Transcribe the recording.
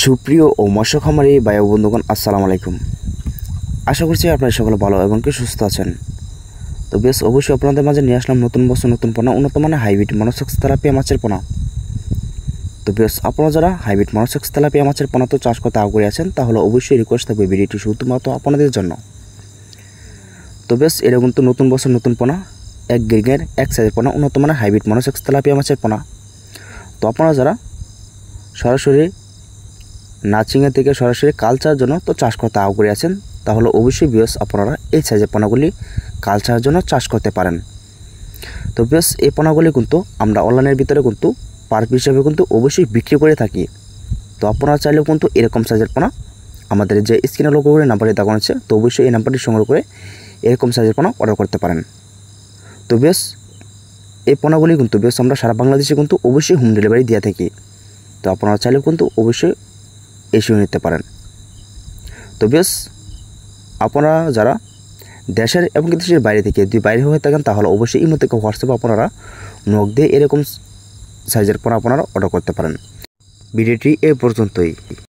সুপ্রিয় ও মৎস্য খামারি ভাই ও বন্ধুগণ, আসসালামু আলাইকুম। আশা করছি আপনারা সকলে ভালো এবং কি সুস্থ আছেন। তো বেশ অবশ্যই আপনাদের মাঝে নিয়ে আসলাম নতুন বছর নতুন পোনা, উন্নত মানের হাইব্রিড মনোসেক্স তেলাপিয়া মাছের পোনা। তো বেশ আপনারা যারা হাইব্রিড মনোসেক্স তেলাপিয়া মাছের পোনা তো চাষ করতে আগ্রহী আছেন, তাহলে অবশ্যই রিকোয়েস্ট থাকবে ভিডিওটি শুধুমাত্র আপনাদের জন্য। তো বেশ এটা কিন্তু নতুন বছর নতুন পোনা, এক গ্রিগের এক সাইজের পোনা, উন্নত মানের হাইব্রিড মনোসেক্স তেলাপিয়া মাছের পোনা। তো আপনারা যারা সরাসরি নাচিংয়ের থেকে সরাসরি কালচারের জন্য তো চাষ করতে আগ্রহী আছেন, তাহলে অবশ্যই বেশ আপনারা এই সাইজের পোনাগুলি কালচারের জন্য চাষ করতে পারেন। তো বেশ এই পোনাগুলি কিন্তু আমরা অনলাইনের ভিতরে কিন্তু পার পিস হিসাবে কিন্তু অবশ্যই বিক্রি করে থাকি। তো আপনারা চাইলেও কিন্তু এরকম সাইজের পোনা আমাদের যে স্ক্রিনে লোগো করে নাম্বারটি দেখানো হচ্ছে, তো অবশ্যই এই নাম্বারটি সংগ্রহ করে এরকম সাইজের পোনা অর্ডার করতে পারেন। তো বেশ এই পোনাগুলি কিন্তু বেশ আমরা সারা বাংলাদেশে কিন্তু অবশ্যই হোম ডেলিভারি দিয়ে থাকি। তো আপনারা চাইলেও কিন্তু অবশ্যই এসেও নিতে পারেন। তো বেশ আপনারা যারা দেশের এবং দেশের বাইরে থেকে যদি বাইরে হয়ে থাকেন, তাহলে অবশ্যই এই মধ্যে হোয়াটসঅ্যাপে আপনারা নক দিয়ে এরকম সাইজের পণ্য আপনারা অর্ডার করতে পারেন। ভিডিওটি এ পর্যন্তই।